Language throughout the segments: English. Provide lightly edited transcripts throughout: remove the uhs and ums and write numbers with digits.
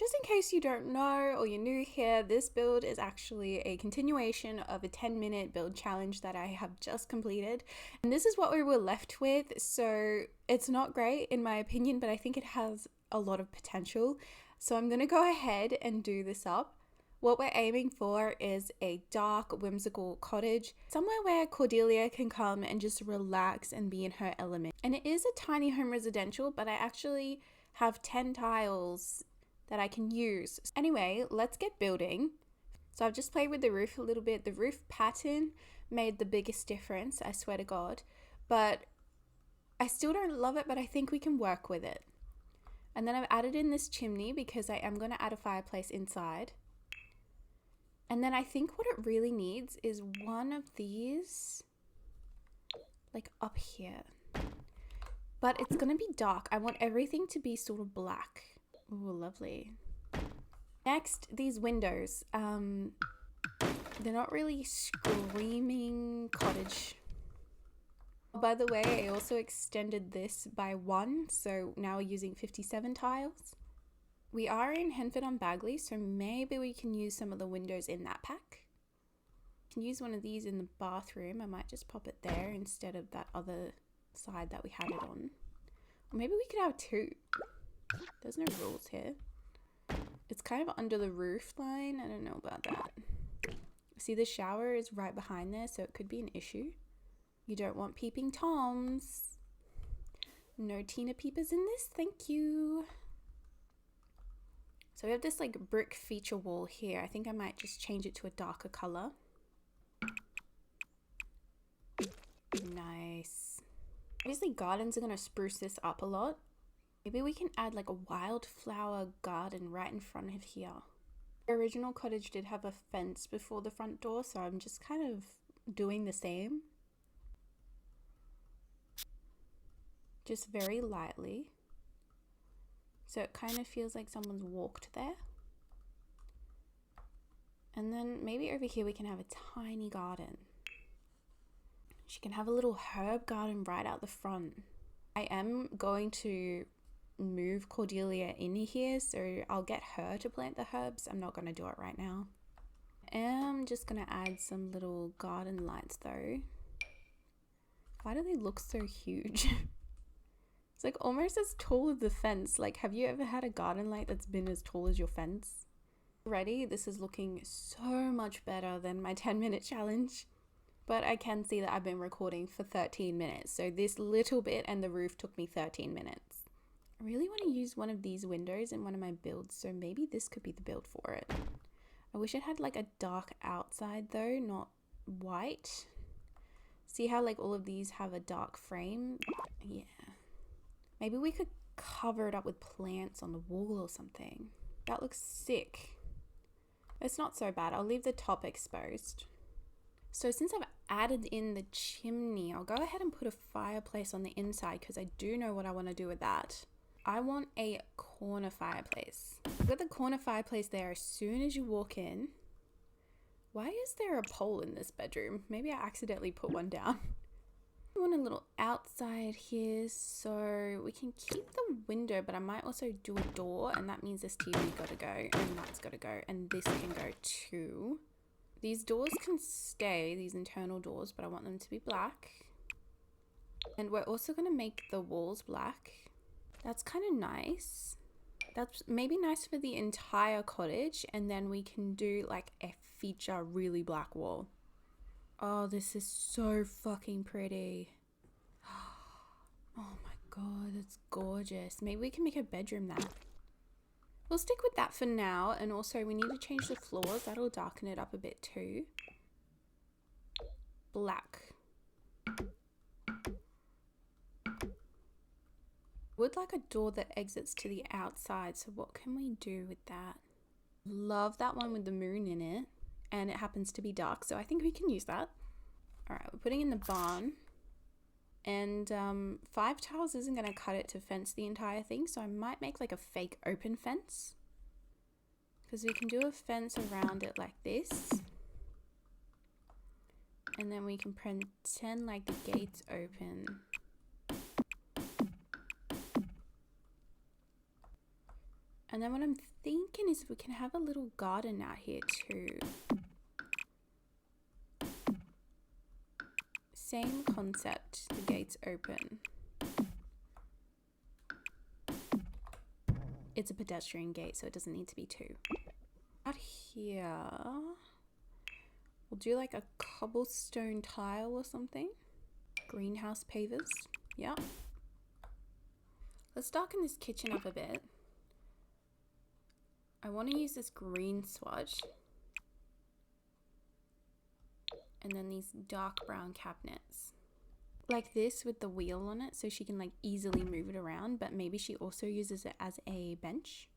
just in case you don't know or you're new here, this build is actually a continuation of a 10-minute build challenge that I have just completed. And this is what we were left with. So it's not great in my opinion, but I think it has a lot of potential. So I'm going to go ahead and do this up. What we're aiming for is a dark, whimsical cottage, somewhere where Cordelia can come and just relax and be in her element. And it is a tiny home residential, but I actually have 10 tiles that I can use. Anyway, let's get building. So I've just played with the roof a little bit. The roof pattern made the biggest difference, I swear to God. But I still don't love it, but I think we can work with it. And then I've added in this chimney because I am going to add a fireplace inside. And then I think what it really needs is one of these, like up here. But it's going to be dark. I want everything to be sort of black. Ooh, lovely. Next, these windows. They're not really screaming cottage. By the way, I also extended this by 1, so now we're using 57 tiles. We are in Henford-on-Bagley, so maybe we can use some of the windows in that pack. Can use one of these in the bathroom. I might just pop it there instead of that other side that we had it on. Or maybe we could have 2. There's no rules here. It's kind of under the roof line. I don't know about that. See, the shower is right behind there, so it could be an issue. You don't want peeping toms. No Tina peepers in this, thank you. So we have this like brick feature wall here. I think I might just change it to a darker color. Nice. Obviously gardens are going to spruce this up a lot. Maybe we can add like a wildflower garden right in front of here. The original cottage did have a fence before the front door, so I'm just kind of doing the same. Just very lightly. So it kind of feels like someone's walked there. And then maybe over here we can have a tiny garden. She can have a little herb garden right out the front. I am going to move Cordelia in here, so I'll get her to plant the herbs. I'm not going to do it right now. I'm just going to add some little garden lights though. Why do they look so huge? It's like almost as tall as the fence. Like, have you ever had a garden light that's been as tall as your fence? Already, this is looking so much better than my 10-minute challenge. But I can see that I've been recording for 13 minutes. So this little bit and the roof took me 13 minutes. I really want to use one of these windows in one of my builds. So maybe this could be the build for it. I wish it had like a dark outside though, not white. See how like all of these have a dark frame? Yeah. Maybe we could cover it up with plants on the wall or something. That looks sick. It's not so bad. I'll leave the top exposed. So since I've added in the chimney, I'll go ahead and put a fireplace on the inside because I do know what I want to do with that. I want a corner fireplace. I've got the corner fireplace there as soon as you walk in. Why is there a pole in this bedroom? Maybe I accidentally put one down. I want a little outside here, so we can keep the window, but I might also do a door, and that means this TV gotta go, and that's gotta go, and this can go too. These doors can stay, these internal doors, but I want them to be black. And we're also gonna make the walls black. That's kind of nice. That's maybe nice for the entire cottage, and then we can do like a feature really black wall. Oh, this is so fucking pretty. Oh my god, it's gorgeous. Maybe we can make a bedroom now. We'll stick with that for now, and also we need to change the floors. That'll darken it up a bit too. Black. Would like a door that exits to the outside, so what can we do with that? Love that one with the moon in it, and it happens to be dark, so I think we can use that. All right, we're putting in the barn, and 5 tiles isn't going to cut it to fence the entire thing, so I might make like a fake open fence, because we can do a fence around it like this, and then we can pretend like the gate's open. And then what I'm thinking is we can have a little garden out here too. Same concept, the gates open. It's a pedestrian gate, so it doesn't need to be two. Out here, we'll do like a cobblestone tile or something. Greenhouse pavers, yeah. Let's darken this kitchen up a bit. I want to use this green swatch. And then these dark brown cabinets. Like this with the wheel on it so she can like easily move it around, but maybe she also uses it as a bench.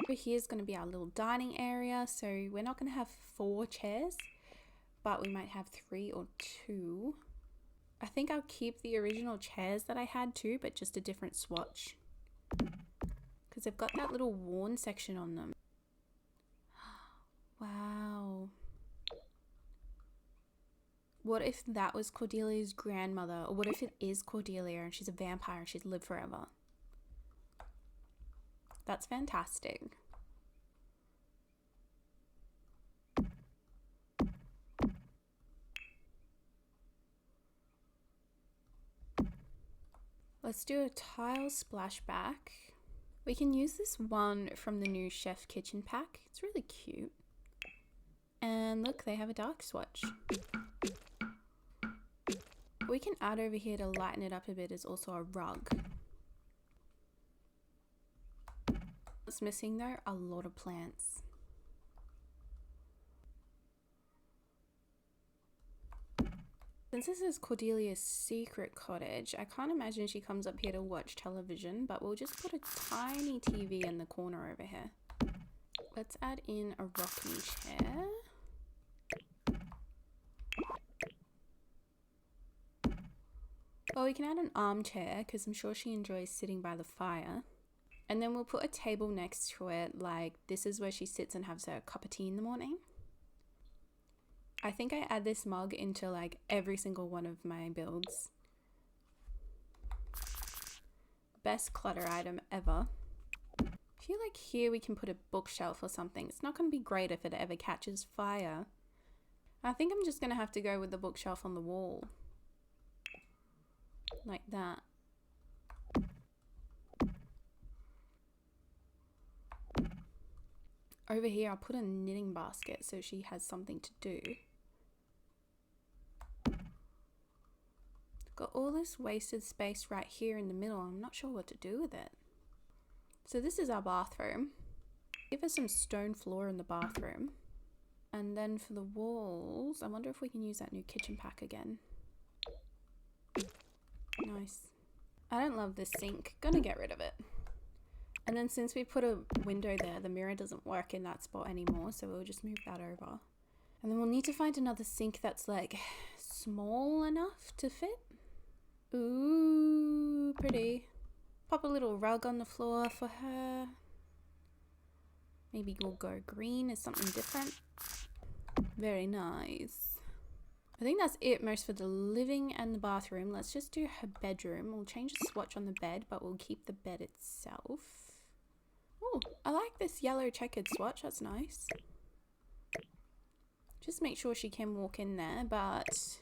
Over here is going to be our little dining area, so we're not going to have 4 chairs, but we might have 3 or 2. I think I'll keep the original chairs that I had too, but just a different swatch. Because they've got that little worn section on them. Wow. What if that was Cordelia's grandmother? Or what if it is Cordelia and she's a vampire and she's lived forever? That's fantastic. Let's do a tile splashback. We can use this one from the new Chef Kitchen pack. It's really cute. And look, they have a dark swatch. We can add over here to lighten it up a bit is also a rug. What's missing though? A lot of plants. Since this is Cordelia's secret cottage, I can't imagine she comes up here to watch television, but we'll just put a tiny TV in the corner over here. Let's add in a rocking chair. Well, we can add an armchair because I'm sure she enjoys sitting by the fire. And then we'll put a table next to it, like this is where she sits and has her cup of tea in the morning. I think I add this mug into like every single one of my builds. Best clutter item ever. I feel like here we can put a bookshelf or something. It's not going to be great if it ever catches fire. I think I'm just going to have to go with the bookshelf on the wall. Like that. Over here, I'll put a knitting basket so she has something to do. Got all this wasted space right here in the middle. I'm not sure what to do with it. So this is our bathroom. Give us some stone floor in the bathroom. And then for the walls, I wonder if we can use that new kitchen pack again. Nice. I don't love this sink. Gonna get rid of it. And then since we put a window there, the mirror doesn't work in that spot anymore, so we'll just move that over. And then we'll need to find another sink that's like small enough to fit. Ooh, pretty. Pop a little rug on the floor for her. Maybe we'll go green as something different. Very nice. I think that's it most for the living and the bathroom. Let's just do her bedroom. We'll change the swatch on the bed, but we'll keep the bed itself. Oh, I like this yellow checkered swatch. That's nice. Just make sure she can walk in there, but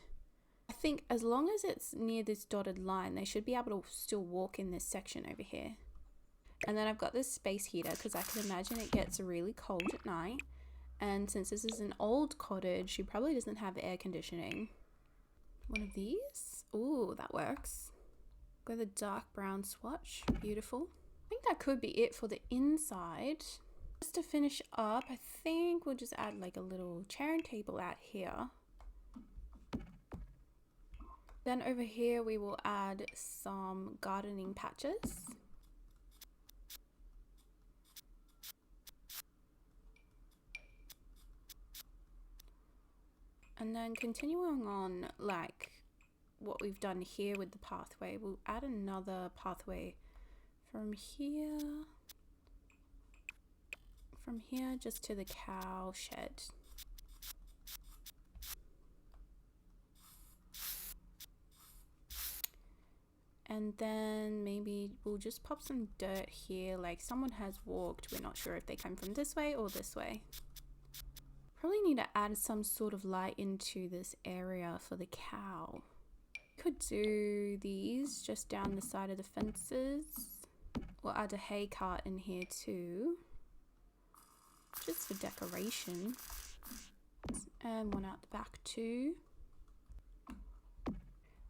I think as long as it's near this dotted line, they should be able to still walk in this section over here. And then I've got this space heater because I can imagine it gets really cold at night. And since this is an old cottage, she probably doesn't have air conditioning. One of these? Ooh, that works. Got the dark brown swatch. Beautiful. I think that could be it for the inside. Just to finish up, I think we'll just add like a little chair and table out here. Then over here we will add some gardening patches. And then continuing on like what we've done here with the pathway, we'll add another pathway from here just to the cow shed. And then maybe we'll just pop some dirt here, like someone has walked. We're not sure if they come from this way or this way. Probably need to add some sort of light into this area for the cow. Could do these just down the side of the fences. We'll add a hay cart in here too, just for decoration. And one out the back too.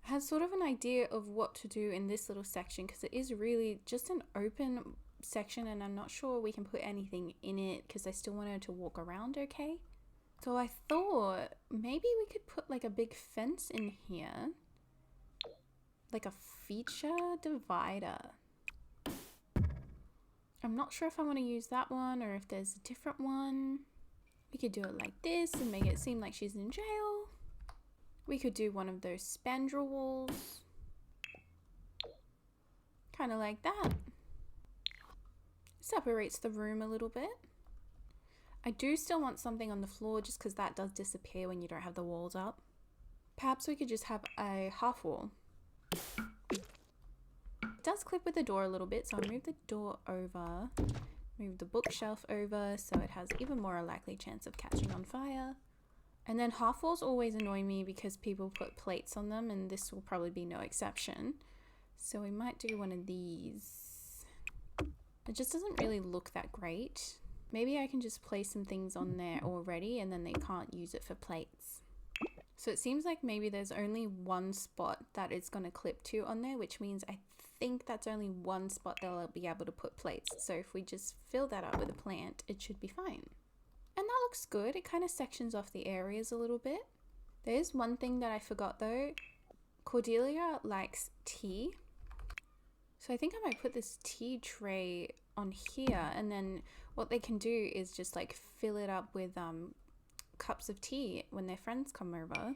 I have sort of an idea of what to do in this little section because it is really just an open section and I'm not sure we can put anything in it because I still want her to walk around okay. So I thought maybe we could put like a big fence in here, like a feature divider. I'm not sure if I want to use that one or if there's a different one. We could do it like this and make it seem like she's in jail. We could do one of those spandrel walls. Kind of like that. Separates the room a little bit. I do still want something on the floor just because that does disappear when you don't have the walls up. Perhaps we could just have a half wall. It does clip with the door a little bit, so I'll move the door over. Move the bookshelf over so it has even more a likely chance of catching on fire. And then half walls always annoy me because people put plates on them and this will probably be no exception. So we might do one of these. It just doesn't really look that great. Maybe I can just place some things on there already and then they can't use it for plates. So it seems like maybe there's only one spot that it's going to clip to on there, which means I think that's only one spot they'll be able to put plates. So if we just fill that up with a plant, it should be fine. And that looks good. It kind of sections off the areas a little bit. There's one thing that I forgot though. Cordelia likes tea. So I think I might put this tea tray on here and then what they can do is just like fill it up with cups of tea when their friends come over.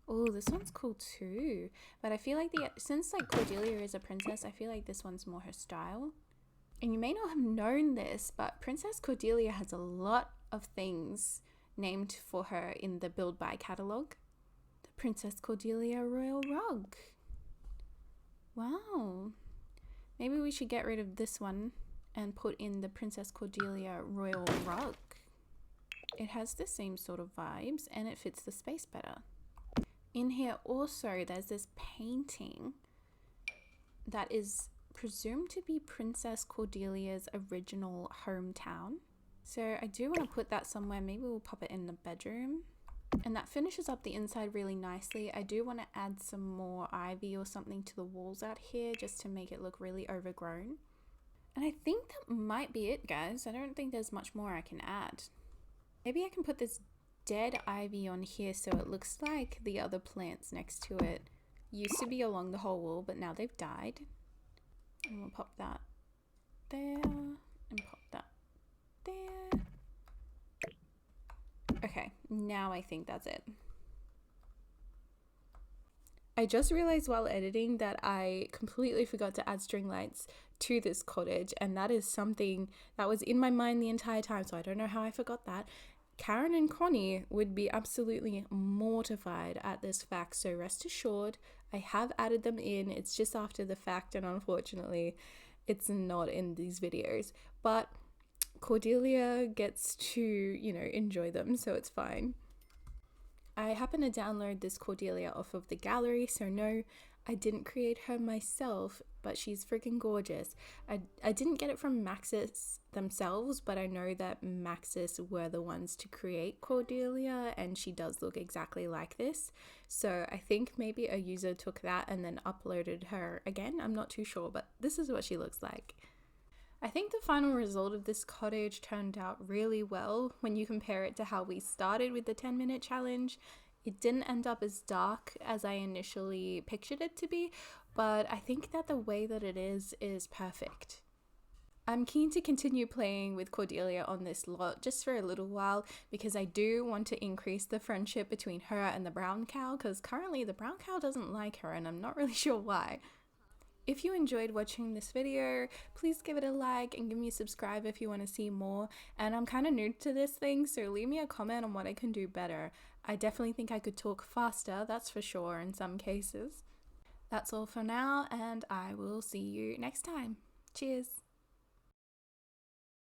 Oh, this one's cool too. But I feel like since like Cordelia is a princess, I feel like this one's more her style. And you may not have known this, but Princess Cordelia has a lot of things named for her in the Build Buy catalogue. The Princess Cordelia Royal Rug. Wow. Maybe we should get rid of this one and put in the Princess Cordelia Royal Rug. It has the same sort of vibes and it fits the space better. In here also there's this painting that is presumed to be Princess Cordelia's original hometown. So I do want to put that somewhere. Maybe we'll pop it in the bedroom. And that finishes up the inside really nicely. I do want to add some more ivy or something to the walls out here just to make it look really overgrown. And I think that might be it, guys. I don't think there's much more I can add. Maybe I can put this dead ivy on here so it looks like the other plants next to it used to be along the whole wall, but now they've died. And we'll pop that there and pop that there. Okay, now I think that's it. I just realized while editing that I completely forgot to add string lights to this cottage, and that is something that was in my mind the entire time, so I don't know how I forgot that. Karen and Connie would be absolutely mortified at this fact, so rest assured I have added them in. It's just after the fact and unfortunately it's not in these videos, but Cordelia gets to, you know, enjoy them, so it's fine. I happen to download this Cordelia off of the gallery, so no, I didn't create her myself, but she's freaking gorgeous. I didn't get it from Maxis themselves, but I know that Maxis were the ones to create Cordelia, and she does look exactly like this. So I think maybe a user took that and then uploaded her again. I'm not too sure, but this is what she looks like. I think the final result of this cottage turned out really well when you compare it to how we started with the 10-minute challenge. It didn't end up as dark as I initially pictured it to be, but I think that the way that it is perfect. I'm keen to continue playing with Cordelia on this lot just for a little while because I do want to increase the friendship between her and the brown cow, because currently the brown cow doesn't like her and I'm not really sure why. If you enjoyed watching this video, please give it a like and give me a subscribe if you want to see more. And I'm kind of new to this thing, so leave me a comment on what I can do better. I definitely think I could talk faster, that's for sure, in some cases. That's all for now, and I will see you next time. Cheers.